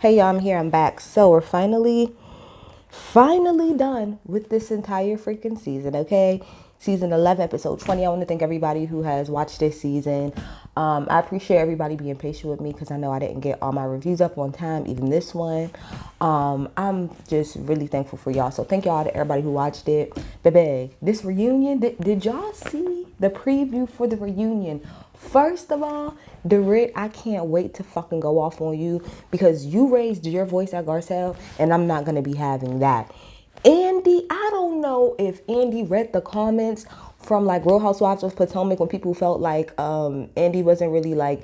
Hey y'all, I'm here, I'm back. So we're finally done with this entire freaking season, okay? Season 11, episode 20. I want to thank everybody who has watched this season. I appreciate everybody being patient with me because I know I didn't get all my reviews up on time, even this one. I'm just really thankful for y'all. So thank y'all to everybody who watched it. Baby, this reunion, did y'all see the preview for the reunion? First of all, Dorit, I can't wait to fucking go off on you because you raised your voice at Garcelle and I'm not going to be having that. Andy, I don't know if Andy read the comments from like Real Housewives of Potomac when people felt like Andy wasn't really like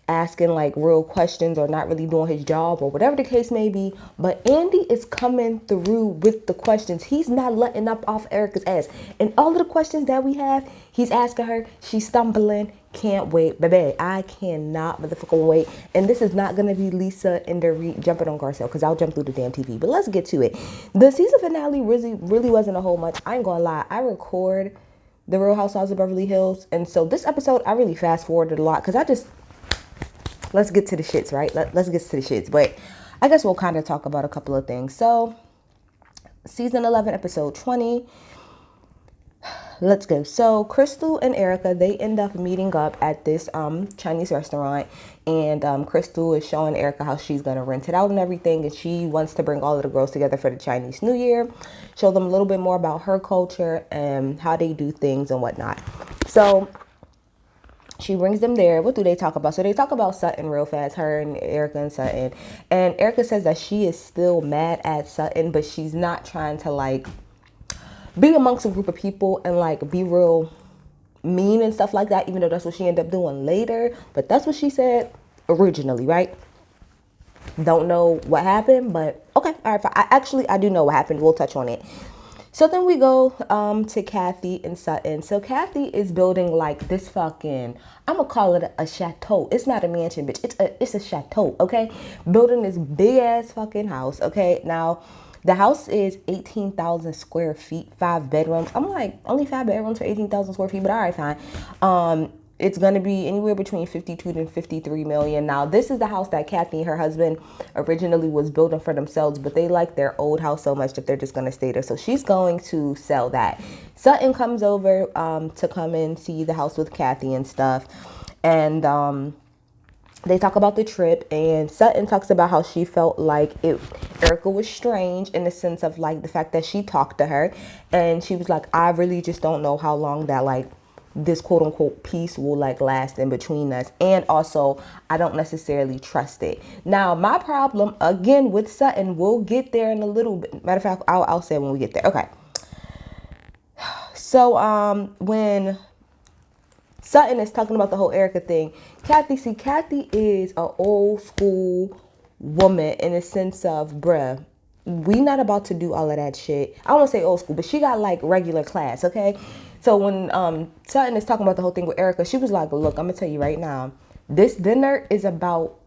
asking like real questions or not really doing his job or whatever the case may be. But Andy is coming through with the questions. He's not letting up off Erica's ass. And all of the questions that we have, he's asking her. She's stumbling. Can't wait. Baby, I cannot motherfucking wait. And this is not going to be Lisa and Dorit jumping on Garcelle because I'll jump through the damn TV. But let's get to it. The season finale really wasn't a whole much. I ain't gonna lie. I record the Real Housewives of Beverly Hills. And so this episode, I really fast forwarded a lot because let's get to the shits, right? Let's get to the shits. But I guess we'll kind of talk about a couple of things. So, season 11, episode 20. Let's go. So, Crystal and Erica, they end up meeting up at this Chinese restaurant. And Crystal is showing Erica how she's going to rent it out and everything. And she wants to bring all of the girls together for the Chinese New Year. Show them a little bit more about her culture and how they do things and whatnot. So, she brings them there. What do they talk about? So they talk about Sutton real fast, her and Erica and Sutton. And Erica says that she is still mad at Sutton, but she's not trying to like be amongst a group of people and like be real mean and stuff like that, even though that's what she ended up doing later. But that's what she said originally, right? Don't know what happened, but okay. All right, I do know what happened. We'll touch on it. So then we go to Kathy and Sutton. So Kathy is building like this fucking, I'm gonna call it a chateau. It's not a mansion, bitch. It's a chateau, okay? Building this big ass fucking house, okay? Now, the house is 18,000 square feet, 5 bedrooms. I'm like, only 5 bedrooms for 18,000 square feet, but all right, fine. It's going to be anywhere between 52 and 53 million. Now, this is the house that Kathy and her husband originally was building for themselves, but they like their old house so much that they're just going to stay there. So she's going to sell that. Sutton comes over to come and see the house with Kathy and stuff. And they talk about the trip, and Sutton talks about how she felt like Erica was strange in the sense of like the fact that she talked to her, and she was like, I really just don't know how long that like this quote unquote peace will like last in between us, and also I don't necessarily trust it. Now my problem again with Sutton, we'll get there in a little bit. Matter of fact, I'll say when we get there. Okay. So when Sutton is talking about the whole Erica thing, Kathy is an old school woman in the sense of, bruh, we not about to do all of that shit. I don't want to say old school, but she got like regular class, okay? So when Sutton is talking about the whole thing with Erica, she was like, look, I'm going to tell you right now, this dinner is about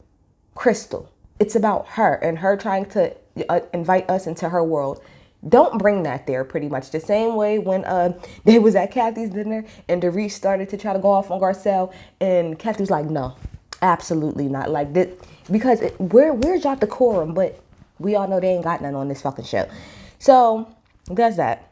Crystal. It's about her and her trying to invite us into her world. Don't bring that there, pretty much. The same way when they was at Kathy's dinner and Dorit started to try to go off on Garcelle, and Kathy was like, no, absolutely not. Like this, because where's y'all decorum? But we all know they ain't got none on this fucking show. So that's that.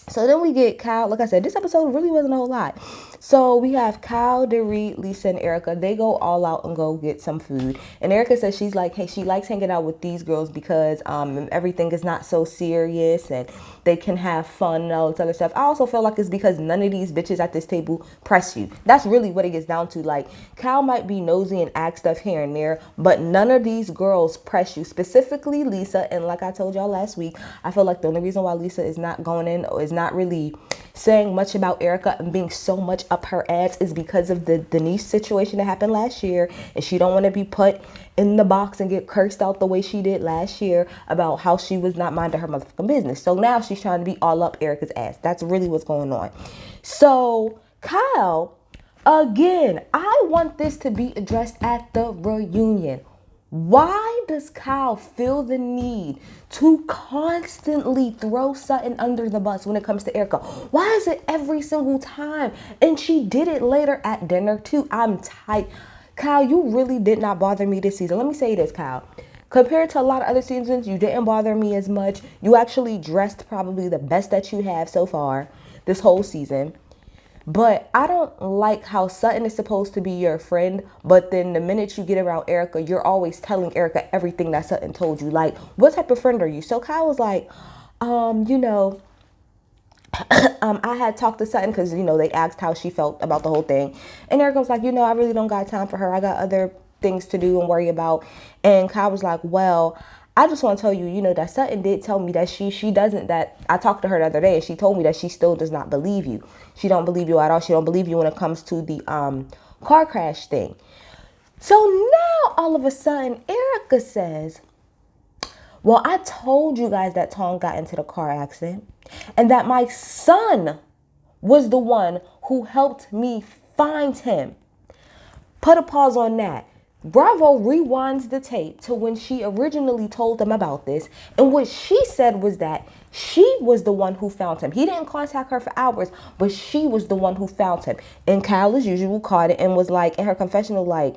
So then we get Kyle. Like I said, this episode really wasn't a whole lot. So we have Kyle, Dorit, Lisa, and Erica. They go all out and go get some food. And Erica says she's like, hey, she likes hanging out with these girls because everything is not so serious and they can have fun and all this other stuff. I also feel like it's because none of these bitches at this table press you. That's really what it gets down to. Like, Kyle might be nosy and act stuff here and there, but none of these girls press you. Specifically Lisa. And like I told y'all last week, I feel like the only reason why Lisa is not going in or is not really saying much about Erica and being so much up her ass is because of the Denise situation that happened last year, and she don't want to be put in the box and get cursed out the way she did last year about how she was not minding her motherfucking business. So now she's trying to be all up Erica's ass. That's really what's going on. So Kyle, again, I want this to be addressed at the reunion. Why does Kyle feel the need to constantly throw Sutton under the bus when it comes to Erica? Why is it every single time? And she did it later at dinner too. I'm tight. Kyle, you really did not bother me this season. Let me say this, Kyle. Compared to a lot of other seasons, you didn't bother me as much. You actually dressed probably the best that you have so far this whole season. But I don't like how Sutton is supposed to be your friend, but then the minute you get around Erica, you're always telling Erica everything that Sutton told you. Like, what type of friend are you? So Kyle was like, you know, I had talked to Sutton because, you know, they asked how she felt about the whole thing. And Erica was like, you know, I really don't got time for her. I got other things to do and worry about. And Kyle was like, well, I just want to tell you, you know, that Sutton did tell me that she doesn't, that I talked to her the other day and she told me that she still does not believe you. She don't believe you at all. She don't believe you when it comes to the car crash thing. So now all of a sudden Erica says, well, I told you guys that Tom got into the car accident and that my son was the one who helped me find him. Put a pause on that. Bravo rewinds the tape to when she originally told them about this. And what she said was that she was the one who found him. He didn't contact her for hours, but she was the one who found him. And Kyle, as usual, caught it and was like, in her confessional, like,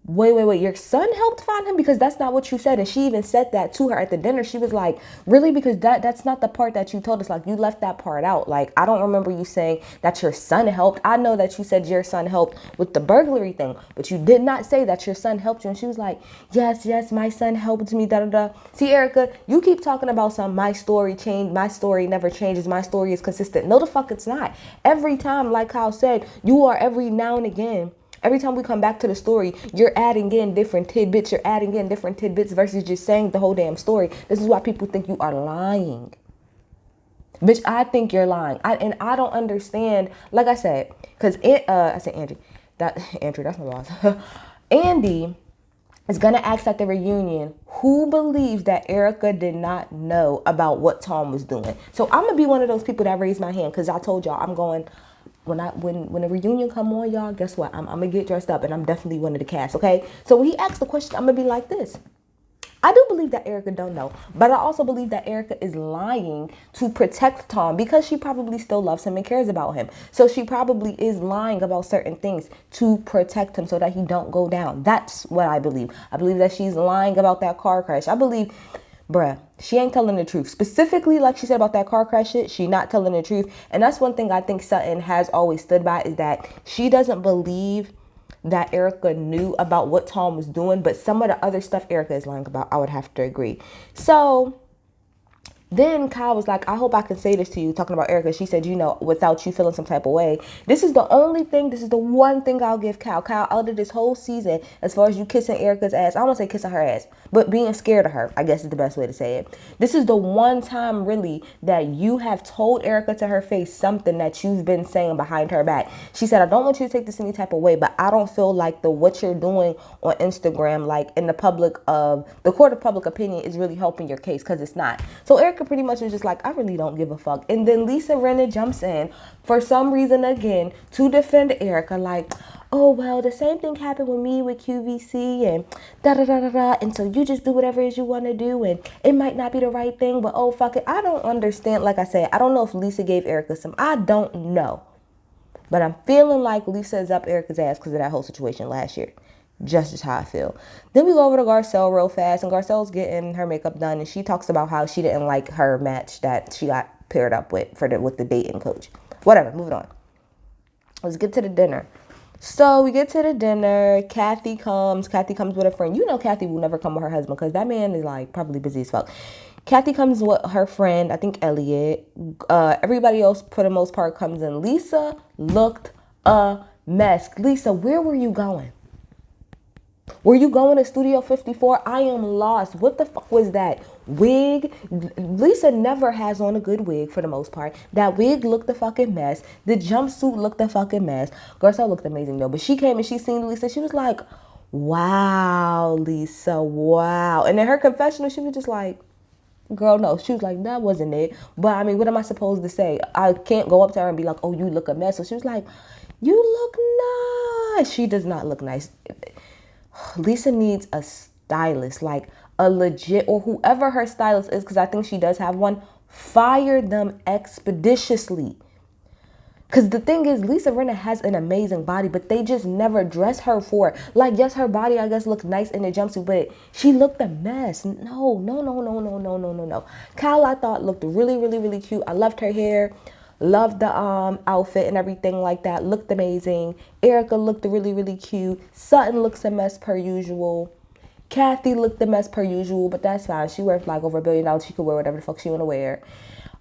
wait, your son helped find him? Because that's not what you said. And she even said that to her at the dinner. She was like, really? Because that's not the part that you told us. Like, you left that part out. Like, I don't remember you saying that your son helped. I know that you said your son helped with the burglary thing, but you did not say that your son helped you. And she was like, yes, my son helped me, da. See, Erica, you keep talking about my story changed. My story never changes. My story is consistent. No, the fuck it's not. Every time, like Kyle said, you are every now and again. Every time we come back to the story, you're adding in different tidbits. You're adding in different tidbits versus just saying the whole damn story. This is why people think you are lying. Bitch, I think you're lying. I don't understand. Like I said, because I said Andrew. Andrew, that's my boss. Andy is going to ask at the reunion who believes that Erica did not know about what Tom was doing. So I'm going to be one of those people that raised my hand because I told y'all I'm going... When a reunion come on, y'all, guess what? I'm gonna get dressed up and I'm definitely one of the cast, okay? So when he asks the question, I'm gonna be like this. I do believe that Erica don't know, but I also believe that Erica is lying to protect Tom because she probably still loves him and cares about him. So she probably is lying about certain things to protect him so that he don't go down. That's what I believe. I believe that she's lying about that car crash. I believe... Bruh, she ain't telling the truth. Specifically, like she said about that car crash shit, she not telling the truth. And that's one thing I think Sutton has always stood by is that she doesn't believe that Erica knew about what Tom was doing. But some of the other stuff Erica is lying about, I would have to agree. So... then Kyle was like, I hope I can say this to you, talking about Erica. She said, you know, without you feeling some type of way. This is the one thing I'll give Kyle. Kyle, out of this whole season, as far as you kissing Erica's ass, I don't want to say kissing her ass, but being scared of her, I guess is the best way to say it. This is the one time really that you have told Erica to her face something that you've been saying behind her back. She said, I don't want you to take this any type of way, but I don't feel like what you're doing on Instagram, like in the court of public opinion is really helping your case, because it's not. So Erica pretty much was just like, I really don't give a fuck. And then Lisa Rinna jumps in for some reason again to defend Erica, like, oh, well, the same thing happened with me with QVC and da-da-da-da-da. And so you just do whatever it is you want to do. And it might not be the right thing, but oh, fuck it. I don't understand. Like I said, I don't know if Lisa gave Erica I don't know. But I'm feeling like Lisa is up Erica's ass because of that whole situation last year. Just how I feel. Then we go over to Garcelle real fast, and Garcelle's getting her makeup done, and she talks about how she didn't like her match that she got paired up with with the dating coach. Whatever, moving on. Let's get to the dinner. So we get to the dinner. Kathy comes with a friend. You know Kathy will never come with her husband because that man is like probably busy as fuck. Kathy comes with her friend, I think Elliot. Everybody else, for the most part, comes in. Lisa looked a mess. Lisa, where were you going? Were you going to Studio 54? I am lost. What the fuck was that? Wig? Lisa never has on a good wig for the most part. That wig looked a fucking mess. The jumpsuit looked a fucking mess. Garcelle looked amazing though. But she came and she seen Lisa. She was like, wow, Lisa, wow. And in her confessional, she was just like, girl, no. She was like, that wasn't it. But I mean, what am I supposed to say? I can't go up to her and be like, oh, you look a mess. So she was like, you look nice. She does not look nice. Lisa needs a stylist, like a legit, or whoever her stylist is, because I think she does have one. Fire them expeditiously. Because the thing is, Lisa Rinna has an amazing body, but they just never dress her for it. Like, yes, her body, I guess, looked nice in the jumpsuit, but she looked a mess. No, no, no, no, no, no, no, no, no. Kyle, I thought, looked really, really, really cute. I loved her hair. Loved the outfit and everything like that. Looked amazing. Erica looked really, really cute. Sutton looks a mess per usual. Kathy looked a mess per usual, but that's fine. She wears like over $1 billion. She could wear whatever the fuck she want to wear.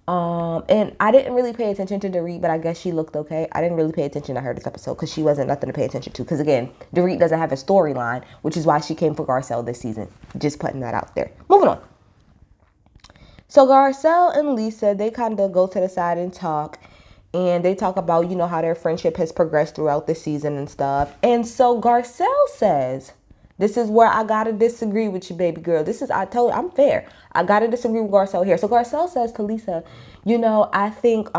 And I didn't really pay attention to Dorit, but I guess she looked okay. I didn't really pay attention to her this episode because she wasn't nothing to pay attention to. Because again, Dorit doesn't have a storyline, which is why she came for Garcelle this season. Just putting that out there. Moving on. So Garcelle and Lisa, they kind of go to the side and talk. And they talk about, you know, how their friendship has progressed throughout the season and stuff. And so Garcelle says, this is where I gotta disagree with you, baby girl. I told you, I'm fair. I gotta disagree with Garcelle here. So Garcelle says to Lisa, I think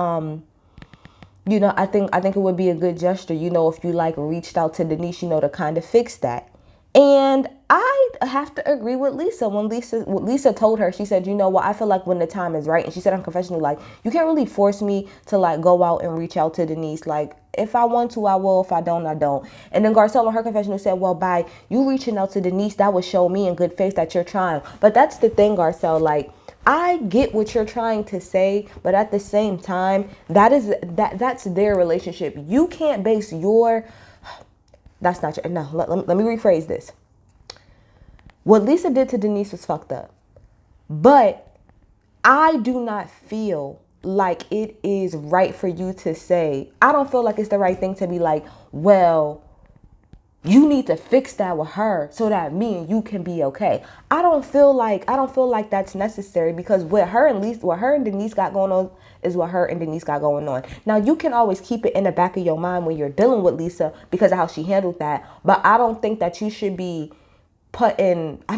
it would be a good gesture, if you like reached out to Denise, to kind of fix that. And I have to agree with Lisa. When Lisa told her, she said, I feel like when the time is right. And she said on confessional, like, you can't really force me to like go out and reach out to Denise. Like, if I want to, I will. If I don't, I don't. And then Garcelle on her confessional said, well, by you reaching out to Denise, that would show me in good faith that you're trying. But that's the thing, Garcelle, like, I get what you're trying to say, but at the same time, that's their relationship. You can't base that's not true. No, let me rephrase this. What Lisa did to Denise was fucked up. But I do not feel like it is right for you to say, I don't feel like it's the right thing to be like, well, you need to fix that with her so that me and you can be okay. I don't feel like that's necessary, because what her and Denise got going on is what her and Denise got going on. Now, you can always keep it in the back of your mind when you're dealing with Lisa because of how she handled that. But I don't think that you should be put in, I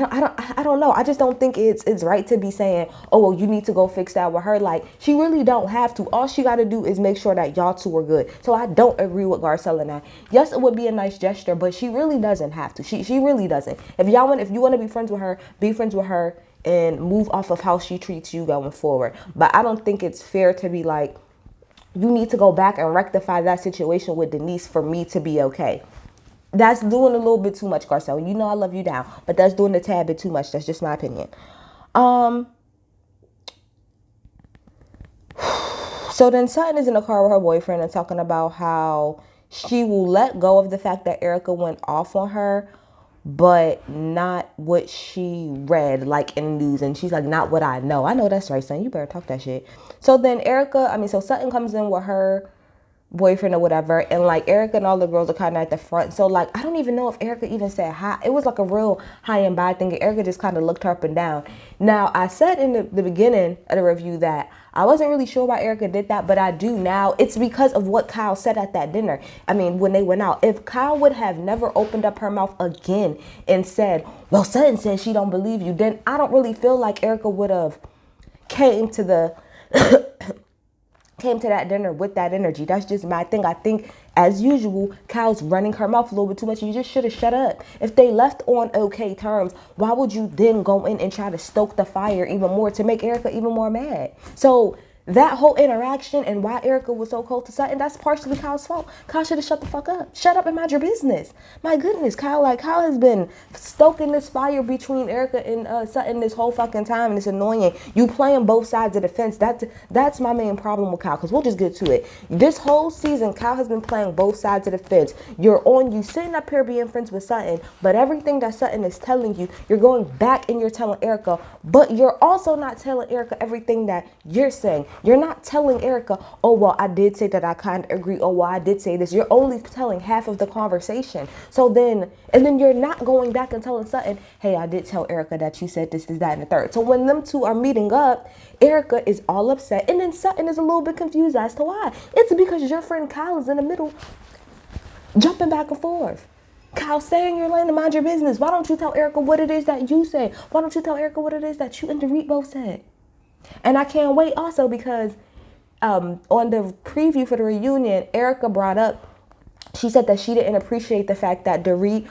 don't know. I just don't think it's right to be saying, oh, well, you need to go fix that with her. Like, she really don't have to. All she got to do is make sure that y'all two are good. So I don't agree with Garcelle in that. Yes, it would be a nice gesture, but she really doesn't have to. She really doesn't. If you want to be friends with her and move off of how she treats you going forward. But I don't think it's fair to be like, you need to go back and rectify that situation with Denise for me to be okay. That's doing a little bit too much, Garcelle. I love you down, but that's doing a tad bit too much. That's just my opinion. So then Sutton is in the car with her boyfriend and talking about how she will let go of the fact that Erica went off on her, but not what she read, like in the news. And she's like, not what I know. I know that's right, son. You better talk that shit. So then Sutton comes in with her boyfriend or whatever, and like Erica and all the girls are kind of at the front. So like, I don't even know if Erica even said hi. It was like a real high and by thing. Erica just kind of looked her up and down. Now, I said in the beginning of the review that I wasn't really sure why Erica did that, but I do now. It's because of what Kyle said at that dinner. When they went out, if Kyle would have never opened up her mouth again and said, well, Sutton said she don't believe you, then I don't really feel like Erica would have came to that dinner with that energy. That's just my thing. I think, as usual, Kyle's running her mouth a little bit too much. You just should have shut up. If they left on okay terms, why would you then go in and try to stoke the fire even more to make Erica even more mad? So that whole interaction and why Erica was so cold to Sutton, that's partially Kyle's fault. Kyle should have shut the fuck up. Shut up and mind your business. My goodness, Kyle has been stoking this fire between Erica and Sutton this whole fucking time, and it's annoying. You playing both sides of the fence. That's my main problem with Kyle, because we'll just get to it. This whole season, Kyle has been playing both sides of the fence. You sitting up here being friends with Sutton, but everything that Sutton is telling you, you're going back and you're telling Erica, but you're also not telling Erica everything that you're saying. You're not telling Erica, oh, well, I did say that I kind of agree. Oh, well, I did say this. You're only telling half of the conversation. And then you're not going back and telling Sutton, hey, I did tell Erica that you said this, that, and the third. So when them two are meeting up, Erica is all upset. And then Sutton is a little bit confused as to why. It's because your friend Kyle is in the middle, jumping back and forth. Kyle, stay in your lane and mind your business. Why don't you tell Erica what it is that you say? Why don't you tell Erica what it is that you and Dorit both said? And I can't wait also because on the preview for the reunion, Erica brought up, she said that she didn't appreciate the fact that Dorit,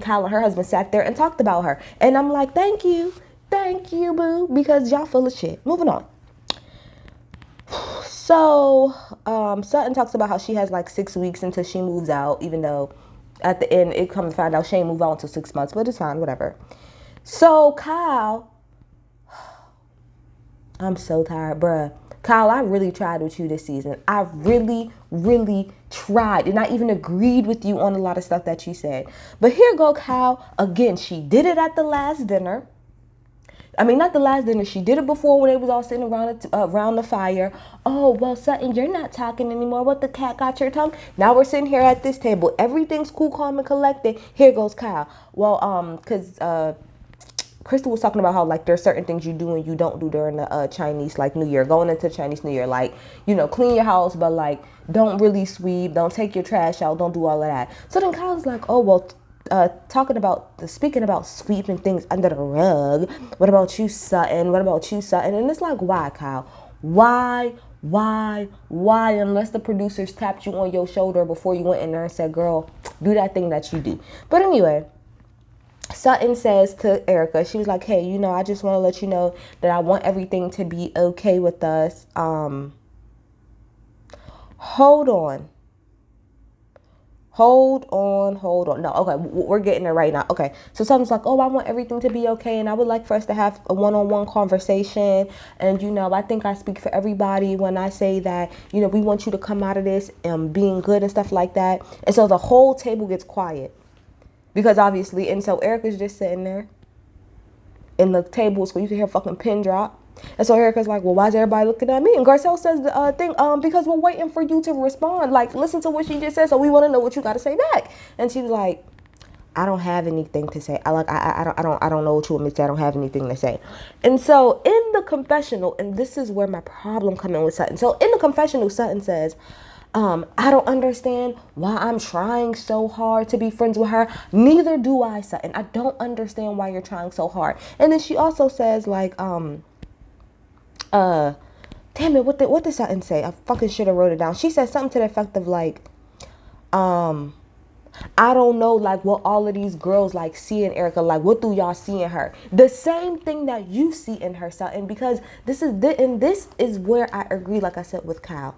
Kyle and her husband sat there and talked about her. And I'm like, thank you, boo, because y'all full of shit. Moving on. So Sutton talks about how she has like 6 weeks until she moves out, even though at the end it comes to find out she ain't move out until 6 months, but it's fine, whatever. So Kyle, I'm so tired, bruh. Kyle, I really tried with you this season. I really, really tried. And I even agreed with you on a lot of stuff that you said. But here go Kyle. Again, she did it at the last dinner. I mean, not the last dinner. She did it before when they was all sitting around the fire. Oh, well, Sutton, you're not talking anymore. What, the cat got your tongue? Now we're sitting here at this table. Everything's cool, calm, and collected. Here goes Kyle. Well, because Crystal was talking about how like there's certain things you do and you don't do during the Chinese like New Year, going into Chinese New Year, like, you know, clean your house, but like don't really sweep, don't take your trash out, don't do all of that. So then Kyle's like, oh well, speaking about sweeping things under the rug. What about you, Sutton? What about you, Sutton? And it's like, why, Kyle? Why? Unless the producers tapped you on your shoulder before you went in there and said, girl, do that thing that you do. But anyway, Sutton says to Erica, she was like, hey, you know, I just want to let you know that I want everything to be okay with us. Hold on. No, okay, we're getting there right now. Okay, so Sutton's like, oh, I want everything to be okay, and I would like for us to have a one-on-one conversation. And, you know, I think I speak for everybody when I say that, you know, we want you to come out of this being good and stuff like that. And so the whole table gets quiet. Because obviously, and so Erica's just sitting there in the table, so you can hear a fucking pin drop. And so Erica's like, well, why is everybody looking at me? And Garcelle says the thing, because we're waiting for you to respond. Like, listen to what she just said, so we want to know what you got to say back. And she was like, I don't have anything to say. I don't know what you want me to say. I don't have anything to say. And so in the confessional, and this is where my problem comes in with Sutton. So in the confessional, Sutton says, I don't understand why I'm trying so hard to be friends with her. Neither do I, Sutton. I don't understand why you're trying so hard. And then she also says, like, damn it, what did Sutton say? I fucking should have wrote it down. She said something to the effect of, like, I don't know, like, what all of these girls, like, see in Erica. Like, what do y'all see in her? The same thing that you see in her, Sutton. Because this is where I agree, like I said, with Kyle.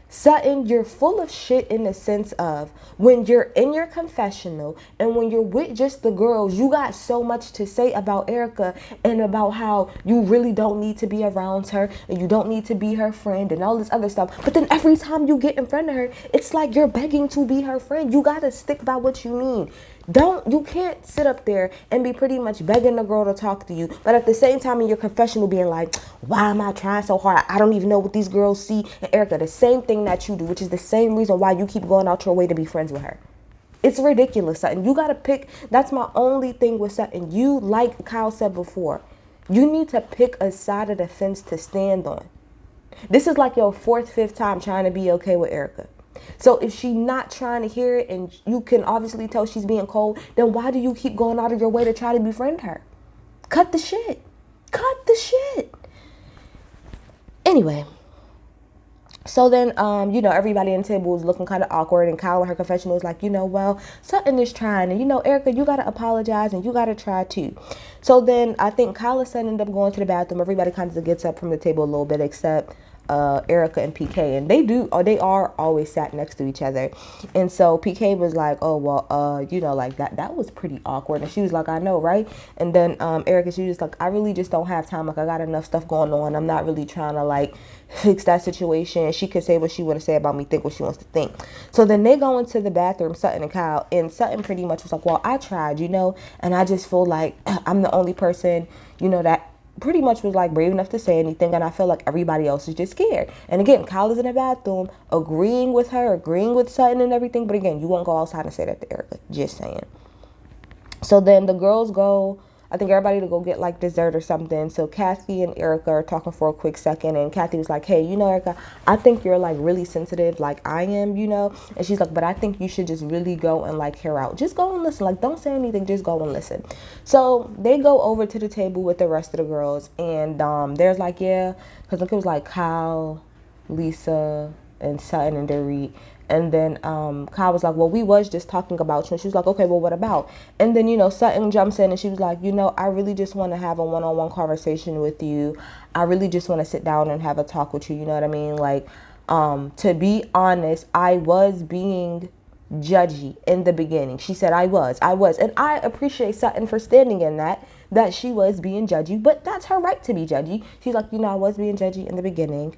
Sutton, you're full of shit in the sense of when you're in your confessional and when you're with just the girls, you got so much to say about Erica and about how you really don't need to be around her and you don't need to be her friend and all this other stuff. But then every time you get in front of her, it's like you're begging to be her friend. You got to stick by what you mean. You can't sit up there and be pretty much begging the girl to talk to you, but at the same time in your confessional being like, why am I trying so hard? I don't even know what these girls see. And Erica, the same thing that you do, which is the same reason why you keep going out your way to be friends with her. It's ridiculous, Sutton. You got to pick. That's my only thing with Sutton. You, like Kyle said before, you need to pick a side of the fence to stand on. This is like your fourth, fifth time trying to be okay with Erica. So if she's not trying to hear it and you can obviously tell she's being cold, then why do you keep going out of your way to try to befriend her? Cut the shit. Cut the shit. Anyway, so then, you know, everybody in the table was looking kind of awkward, and Kyle in her confessional was like, you know, well, Sutton is trying, and, you know, Erica, you got to apologize, and you got to try too. So then I think Kyle and Sutton ended up going to the bathroom. Everybody kind of gets up from the table a little bit, except Erica and PK, and they are always sat next to each other. And so PK was like, oh well, you know, like that was pretty awkward. And she was like, I know, right? And then Erica, she was just like, I really just don't have time. Like, I got enough stuff going on. I'm not really trying to like fix that situation. She could say what she want to say about me, think what she wants to think. So then they go into the bathroom, Sutton and Kyle, and Sutton pretty much was like, well, I tried, you know, and I just feel like I'm the only person, you know, that pretty much was like brave enough to say anything, and I feel like everybody else is just scared. And again, Kyle is in the bathroom agreeing with her, agreeing with Sutton and everything, but again, you won't go outside and say that to Erica, just saying. So then the girls go, I think everybody to go get like dessert or something. So Kathy and Erica are talking for a quick second, and Kathy was like, hey, you know, Erica, I think you're like really sensitive like I am, you know. And she's like, but I think you should just really go and like hear out. Just go and listen. Like, don't say anything, just go and listen. So they go over to the table with the rest of the girls, and there's like, yeah, because like it was like Kyle, Lisa, and Sutton and Dorit. And then Kyle was like, well, we was just talking about you. And she was like, okay, well, what about? And then, Sutton jumps in and she was like, I really just want to have a one-on-one conversation with you. I really just want to sit down and have a talk with you. You know what I mean? Like, to be honest, I was being judgy in the beginning. She said I was. And I appreciate Sutton for standing in that she was being judgy, but that's her right to be judgy. She's like, I was being judgy in the beginning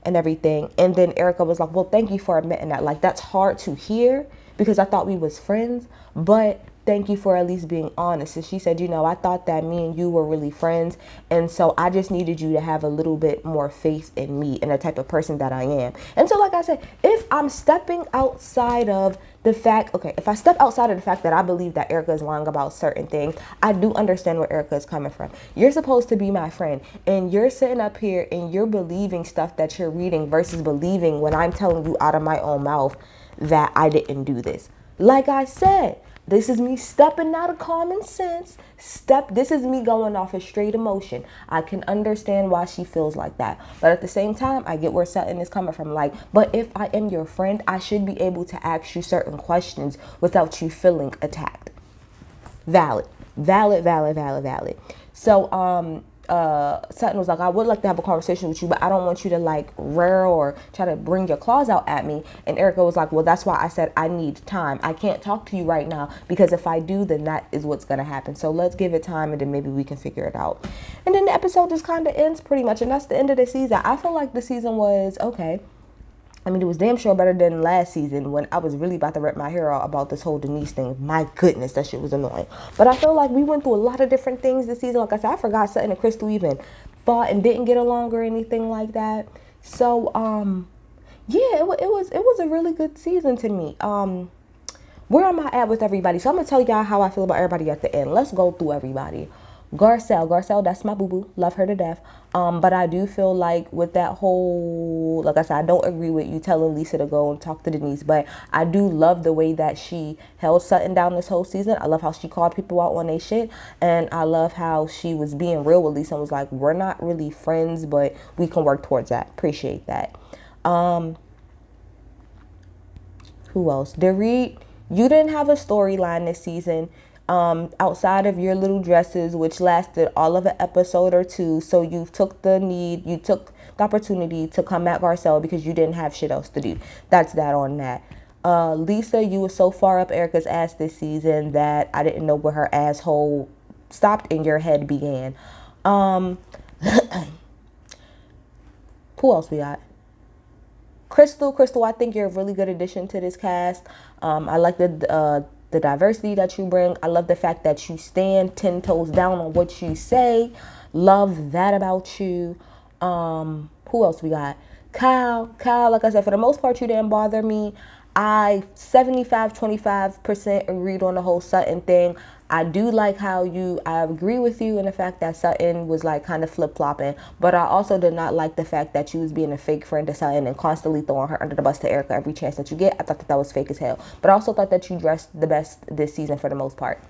and everything. And then Erica was like, well, thank you for admitting that. Like, that's hard to hear because I thought we was friends, but thank you for at least being honest. And she said, I thought that me and you were really friends. And so I just needed you to have a little bit more faith in me and the type of person that I am. And so, like I said, if I'm stepping outside of the fact, if I step outside of the fact that I believe that Erica is lying about certain things, I do understand where Erica is coming from. You're supposed to be my friend, and you're sitting up here and you're believing stuff that you're reading versus believing when I'm telling you out of my own mouth that I didn't do this. Like I said, this is me stepping out of common sense. This is me going off of straight emotion. I can understand why she feels like that. But at the same time, I get where Sutton is coming from. Like, but if I am your friend, I should be able to ask you certain questions without you feeling attacked. Valid. So, Sutton was like, I would like to have a conversation with you, but I don't want you to like rear or try to bring your claws out at me. And Erica was like, well, that's why I said I need time. I can't talk to you right now because if I do, then that is what's going to happen. So let's give it time and then maybe we can figure it out. And then the episode just kind of ends pretty much. And that's the end of the season. I feel like the season was okay. I mean, it was damn sure better than last season when I was really about to rip my hair out about this whole Denise thing. My goodness, that shit was annoying. But I feel like we went through a lot of different things this season. Like I said, I forgot Sutton and Crystal even fought and didn't get along or anything like that. So, yeah, it was a really good season to me. Where am I at with everybody? So I'm going to tell y'all how I feel about everybody at the end. Let's go through everybody. Garcelle, that's my boo-boo. Love her to death. But I do feel like with that whole, like I said, I don't agree with you telling Lisa to go and talk to Denise, but I do love the way that she held Sutton down this whole season. I love how she called people out on their shit, and I love how she was being real with Lisa and was like, we're not really friends, but we can work towards that. Appreciate that. Who else? Dorit, you didn't have a storyline this season. Outside of your little dresses, which lasted all of an episode or two. So you took the opportunity to come at Garcelle because you didn't have shit else to do. That's that on that. Lisa, you were so far up Erica's ass this season that I didn't know where her asshole stopped and your head began. Who else we got? Crystal, I think you're a really good addition to this cast. I like the diversity that you bring. I love the fact that you stand 10 toes down on what you say. Love that about you. Who else we got? Kyle, like I said, for the most part, you didn't bother me. I 25% agreed on the whole Sutton thing. I do like how I agree with you in the fact that Sutton was like kind of flip-flopping, but I also did not like the fact that you was being a fake friend to Sutton and constantly throwing her under the bus to Erica every chance that you get. I thought that was fake as hell, but I also thought that you dressed the best this season for the most part.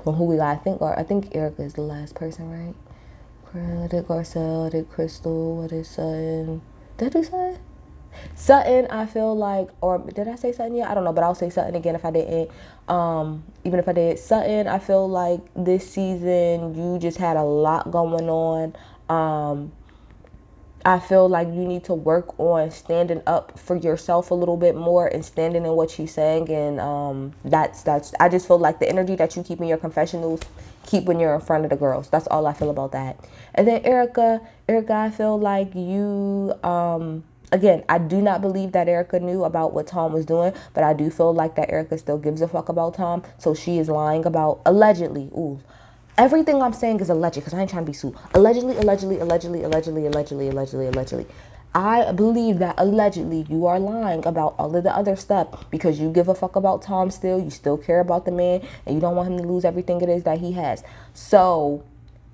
Well, who we got? I think Erica is the last person, right? Did Garcelle, did Crystal, what is Sutton? Did I do Sutton? Sutton, I feel like, or did I say Sutton yet? I don't know, but I'll say Sutton again if I didn't. Even if I did. Sutton, I feel like this season you just had a lot going on. I feel like you need to work on standing up for yourself a little bit more and standing in what you're saying. And that's I just feel like the energy that you keep in your confessionals, keep when you're in front of the girls. That's all I feel about that. And then Erica, I feel like you again, I do not believe that Erica knew about what Tom was doing, but I do feel like that Erica still gives a fuck about Tom. So she is lying about, allegedly. Ooh, everything I'm saying is alleged because I ain't trying to be sued. Allegedly. I believe that allegedly you are lying about all of the other stuff because you give a fuck about Tom still. You still care about the man and you don't want him to lose everything it is that he has. So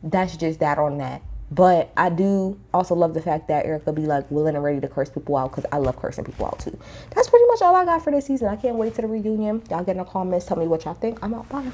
that's just that on that. But I do also love the fact that Erica be like willing and ready to curse people out because I love cursing people out too. That's pretty much all I got for this season. I can't wait to the reunion. Y'all get in the comments. Tell me what y'all think. I'm out. Bye.